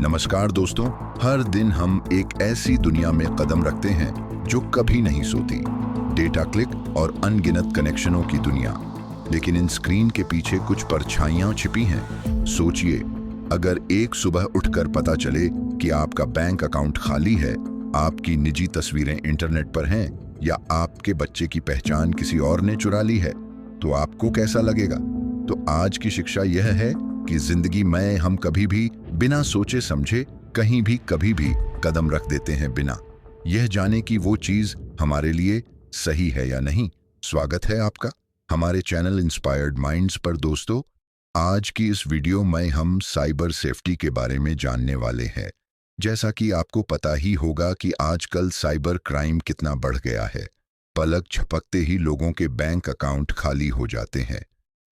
नमस्कार दोस्तों, हर दिन हम एक ऐसी दुनिया में कदम रखते हैं जो कभी नहीं सोती। डेटा क्लिक और अनगिनत कनेक्शनों की दुनिया। लेकिन इन स्क्रीन के पीछे कुछ परछाइयां छिपी हैं। सोचिए, अगर एक सुबह उठकर पता चले कि आपका बैंक अकाउंट खाली है, आपकी निजी तस्वीरें इंटरनेट पर हैं या आपके बच्चे की पहचान किसी और ने चुरा ली है, तो आपको कैसा लगेगा? तो आज की शिक्षा यह है कि जिंदगी में हम कभी भी बिना सोचे समझे कहीं भी कभी भी कदम रख देते हैं, बिना यह जाने कि वो चीज हमारे लिए सही है या नहीं। स्वागत है आपका हमारे चैनल इंस्पायर्ड माइंड्स पर। दोस्तों, आज की इस वीडियो में हम साइबर सेफ्टी के बारे में जानने वाले हैं। जैसा कि आपको पता ही होगा कि आजकल साइबर क्राइम कितना बढ़ गया है। पलक झपकते ही लोगों के बैंक अकाउंट खाली हो जाते हैं।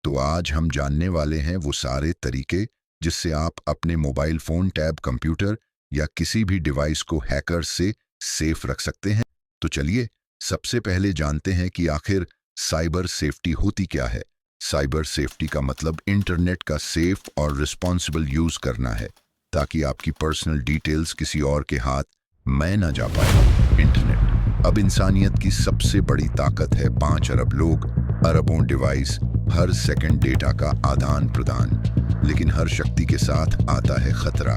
तो आज हम जानने वाले हैं वो सारे तरीके जिससे आप अपने मोबाइल फोन, टैब, कंप्यूटर या किसी भी डिवाइस को हैकर्स से सेफ रख सकते हैं। तो चलिए सबसे पहले जानते हैं कि आखिर साइबर सेफ्टी होती क्या है। साइबर सेफ्टी का मतलब इंटरनेट का सेफ और रिस्पॉन्सिबल यूज करना है, ताकि आपकी पर्सनल डिटेल्स किसी और के हाथ में ना जा पाए। इंटरनेट अब इंसानियत की सबसे बड़ी ताकत है। 5 अरब लोग, अरबों डिवाइस, हर सेकंड डेटा का आदान प्रदान। लेकिन हर शक्ति के साथ आता है खतरा,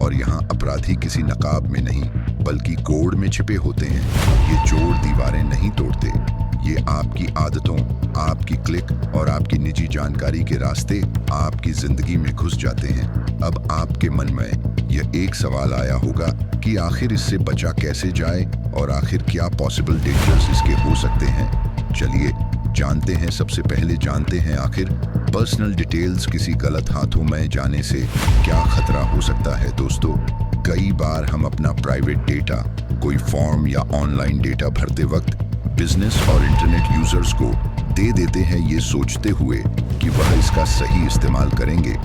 और यहाँ अपराधी किसी नकाब में नहीं बल्कि कोड में छिपे होते हैं। ये चोर दीवारें नहीं तोड़ते, ये आपकी आदतों, आपकी क्लिक और आपकी निजी जानकारी के रास्ते आपकी जिंदगी में घुस जाते हैं। अब आपके मन में यह एक सवाल आया होगा कि आखिर इससे बचा कैसे जाए और आखिर क्या पॉसिबल डेंजर्स इसके हो सकते हैं। चलिए जानते हैं। सबसे पहले जानते हैं आखिर पर्सनल डिटेल्स किसी गलत हाथों में जाने से क्या खतरा हो सकता है। दोस्तों, कई बार हम अपना प्राइवेट डेटा, कोई फॉर्म या ऑनलाइन डेटा भरते वक्त बिजनेस और इंटरनेट यूजर्स को दे देते हैं, ये सोचते हुए कि वह इसका सही इस्तेमाल करेंगे।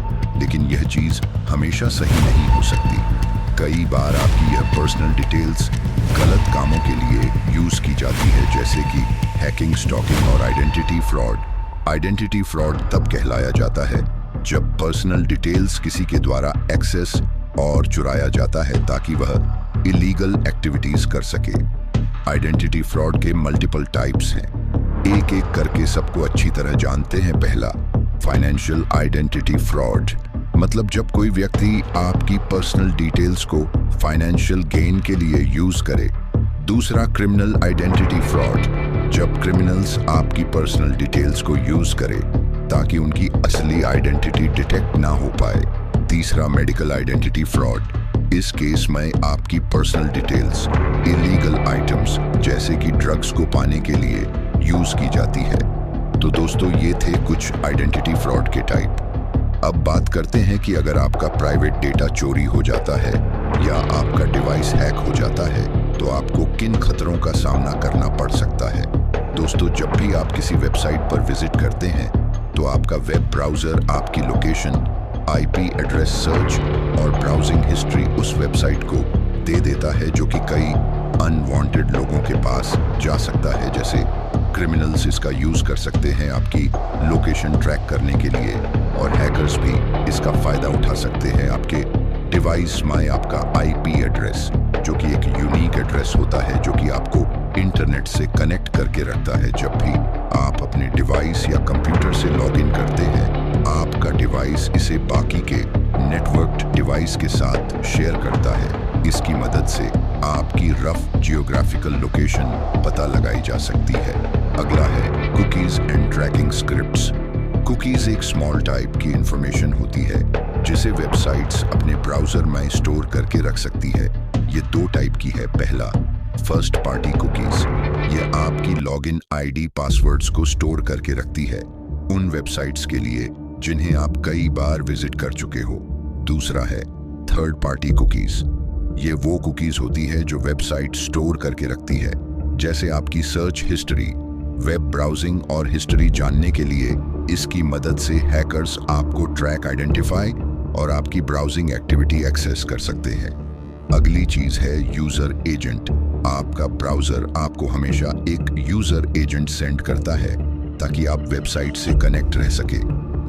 लेकिन यह चीज हमेशा सही नहीं हो सकती। कई बार आपकी यह पर्सनल डिटेल्स गलत कामों के लिए यूज की जाती है, जैसे कि हैकिंग, स्टॉकिंग और आइडेंटिटी फ्रॉड। आइडेंटिटी फ्रॉड तब कहलाया जाता है जब पर्सनल डिटेल्स किसी के द्वारा एक्सेस और चुराया जाता है ताकि वह इलीगल एक्टिविटीज कर सके। आइडेंटिटी फ्रॉड के मल्टीपल टाइप्स हैं, एक एक करके सबको अच्छी तरह जानते हैं। पहला, फाइनेंशियल आइडेंटिटी फ्रॉड, मतलब जब कोई व्यक्ति आपकी पर्सनल डिटेल्स को फाइनेंशियल गेन के लिए यूज करे। दूसरा, क्रिमिनल आइडेंटिटी फ्रॉड, जब क्रिमिनल्स आपकी पर्सनल डिटेल्स को यूज करें ताकि उनकी असली आइडेंटिटी डिटेक्ट ना हो पाए। तीसरा, मेडिकल आइडेंटिटी फ्रॉड, इस केस में आपकी पर्सनल डिटेल्स इलीगल आइटम्स जैसे कि ड्रग्स को पाने के लिए यूज की जाती है। तो दोस्तों, ये थे कुछ आइडेंटिटी फ्रॉड के टाइप। अब बात करते हैं कि अगर आपका प्राइवेट डेटा चोरी हो जाता है या आपका डिवाइस हैक हो जाता है तो आपको किन खतरों का सामना करना पड़ सकता है। दोस्तों, जब भी आप किसी वेबसाइट पर विजिट करते हैं तो आपका वेब ब्राउजर आपकी लोकेशन, आईपी एड्रेस सर्च और ब्राउजिंग हिस्ट्री उस वेबसाइट को दे देता है, जो कि कई अनवांटेड लोगों के पास जा सकता है। जैसे क्रिमिनल्स इसका यूज कर सकते हैं आपकी लोकेशन ट्रैक करने के लिए, और हैकर्स भी इसका फायदा उठा सकते हैं आपके डिवाइस में आपका आईपी एड्रेस, जो कि एक यूनिक एड्रेस होता है जो कि आपको इंटरनेट से कनेक्ट करके रखता है। जब भी आप अपने डिवाइस या कंप्यूटर से लॉगिन करते हैं, आपका डिवाइस इसे बाकी के नेटवर्क्ड डिवाइस के साथ शेयर करता है। इसकी मदद से आपकी रफ जियोग्राफिकल लोकेशन पता लगाई जा सकती है। अगला है cookies and tracking scripts. Cookies एक स्मॉल टाइप की इंफॉर्मेशन होती है जिसे वेबसाइट्स अपने ब्राउजर में स्टोर करके रख सकती है। ये 2 टाइप की है। पहला, फर्स्ट पार्टी कुकीज, ये आपकी लॉगिन आईडी, पासवर्ड्स को स्टोर करके रखती है उन वेबसाइट्स के लिए जिन्हें आप कई बार विजिट कर चुके हो। दूसरा है थर्ड पार्टी कुकीज, ये वो कुकीज होती है जो वेबसाइट स्टोर करके रखती है, जैसे आपकी सर्च हिस्ट्री, वेब ब्राउजिंग और हिस्ट्री जानने के लिए इसकी मदद से हैकर्स आपको ट्रैक, आइडेंटिफाई और आपकी ब्राउजिंग एक्टिविटी एक्सेस कर सकते हैं। अगली चीज है यूजर एजेंट। आपका ब्राउजर आपको हमेशा एक यूजर एजेंट सेंड करता है ताकि आप वेबसाइट से कनेक्ट रह सके।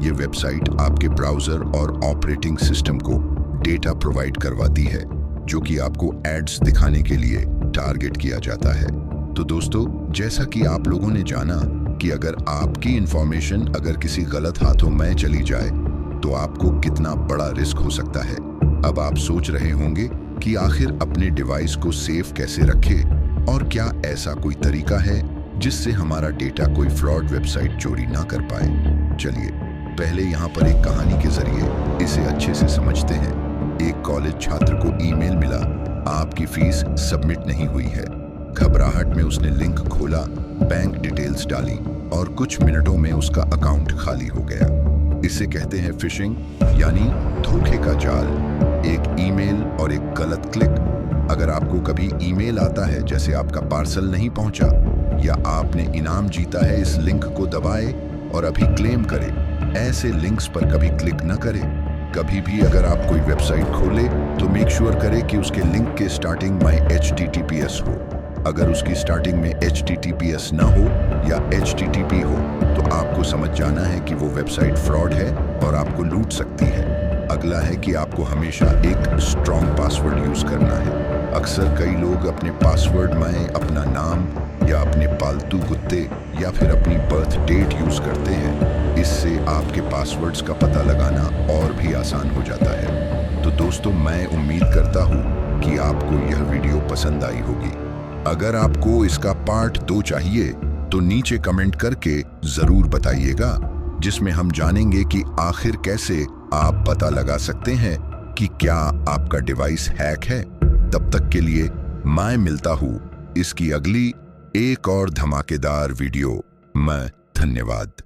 ये वेबसाइट आपके ब्राउजर और ऑपरेटिंग सिस्टम को डेटा प्रोवाइड करवाती है, जो कि आपको एड्स दिखाने के लिए टारगेट किया जाता है। तो दोस्तों, जैसा कि आप लोगों ने जाना कि अगर आपकी इंफॉर्मेशन अगर किसी गलत हाथों में चली जाए तो आपको कितना बड़ा रिस्क हो सकता है। अब आप सोच रहे होंगे कि आखिर अपने डिवाइस को सेफ कैसे रखें और क्या ऐसा कोई तरीका है जिससे हमारा डेटा कोई फ्रॉड वेबसाइट चोरी ना कर पाए। चलिए पहले यहाँ पर एक कहानी के जरिए इसे अच्छे से समझते हैं। एक कॉलेज छात्र को ईमेल मिला, आपकी फीस सबमिट नहीं हुई है। घबराहट में उसने लिंक खोला, बैंक डिटेल्स डाली और कुछ मिनटों में उसका अकाउंट खाली हो गया। इसे कहते हैं फिशिंग, यानी धोखे का जाल। एक ईमेल और एक गलत क्लिक। अगर आपको कभी ईमेल आता है जैसे आपका पार्सल नहीं पहुंचा या आपने इनाम जीता है, इस लिंक को दबाए और अभी क्लेम करें। ऐसे लिंक्स पर कभी क्लिक न करें। कभी भी अगर आप कोई वेबसाइट खोले तो मेक श्योर करें कि उसके लिंक के स्टार्टिंग में HTTPS हो। अगर उसकी स्टार्टिंग में HTTPS ना हो या HTTP हो तो आपको समझ जाना है कि वो वेबसाइट फ्रॉड है और आपको लूट सकती है। अगला है कि आपको हमेशा एक स्ट्रॉन्ग पासवर्ड यूज करना है। अक्सर कई लोग अपने पासवर्ड में अपना नाम या अपने पालतू कुत्ते या फिर अपनी बर्थ डेट यूज करते हैं। इससे आपके पासवर्ड्स का पता लगाना और भी आसान हो जाता है। तो दोस्तों, मैं उम्मीद करता हूँ कि आपको यह वीडियो पसंद आई होगी। अगर आपको इसका पार्ट 2 चाहिए तो नीचे कमेंट करके जरूर बताइएगा, जिसमें हम जानेंगे कि आखिर कैसे आप पता लगा सकते हैं कि क्या आपका डिवाइस हैक है। तब तक के लिए मैं मिलता हूँ इसकी अगली एक और धमाकेदार वीडियो में। धन्यवाद।